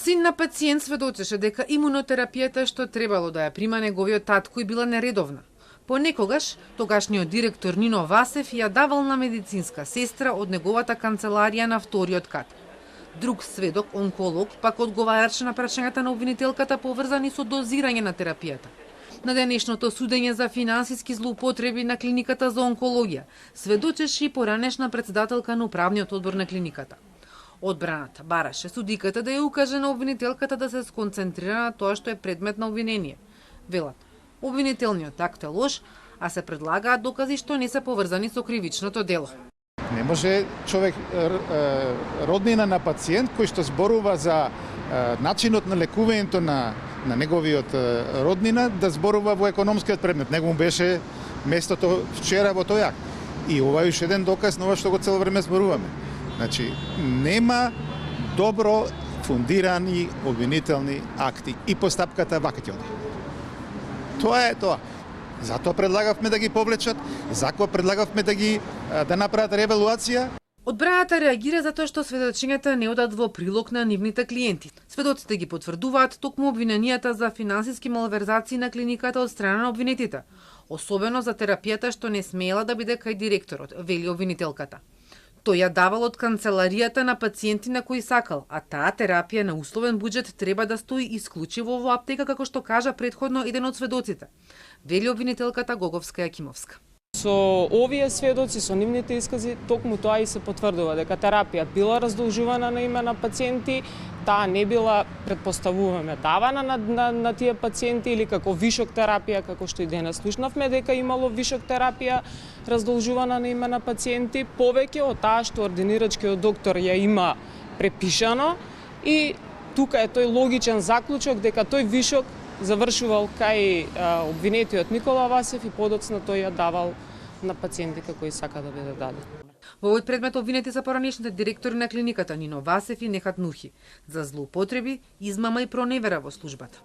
Син на пациент сведочеше дека имунотерапијата што требало да ја прима неговиот татко и била нередовна. Понекогаш, тогашниот директор Нино Васев ја давал на медицинска сестра од неговата канцеларија на вториот кат. Друг сведок, онколог, пак одговараше на прашањата на обвинителката поврзани со дозирање на терапијата. На денешното судење за финансиски злоупотреби на клиниката за онкологија сведочеше и поранешна председателка на управниот одбор на клиниката. Одбраната бараше судиката да ја укаже на обвинителката да се сконцентрира на тоа што е предмет на обвинение. Велат, обвинителниот акт е лош, а се предлагаат докази што не се поврзани со кривичното дело. Не може човек, роднина на пациент кој што зборува за начинот на лекувањето на неговиот роднина, да зборува во економскиот предмет. Него му беше местото вчера во тој акт. И ова е уште еден доказ на ова што го цело време зборуваме. Значи, нема добро фундирани обвинителни акти и постапката вака ќе оди. Тоа е тоа. Затоа предлагавме да ги повлечат, затоа предлагавме да направат ревалуација. Одбраната реагира затоа што сведочењата не одат во прилог на нивните клиенти. Сведоците ги потврдуваат токму обвиненијата за финансиски малверзации на клиниката од страна на обвинетите, особено за терапијата што не смеела да биде кај директорот, вели обвинителката. Тој ја давал од канцеларијата на пациенти на кои сакал, а таа терапија на условен буџет треба да стои исклучиво во аптека, како што кажа претходно еден од сведоците, вели обвинителката Гоговска Јакимовска. Со овие сведоци, со нивните искази, токму тоа и се потврдува дека терапија била раздолжувана на име на пациенти, таа не била, предпоставуваме, давана на тие пациенти или како вишок терапија, како што и денес слушнавме дека имало вишок терапија раздолжувана на име на пациенти, повеќе од таа што ординирачкиот доктор ја има препишано, и тука е тој логичен заклучок дека тој вишок завршувал кај обвинетиот Никола Васев и подоцна тој ја давал на пациентите кои сака да биде даден. Во овој предмет обвинети се поранешните директори на клиниката Нино Васев и Нехат Нухи за злоупотреби, измама и проневера во службата.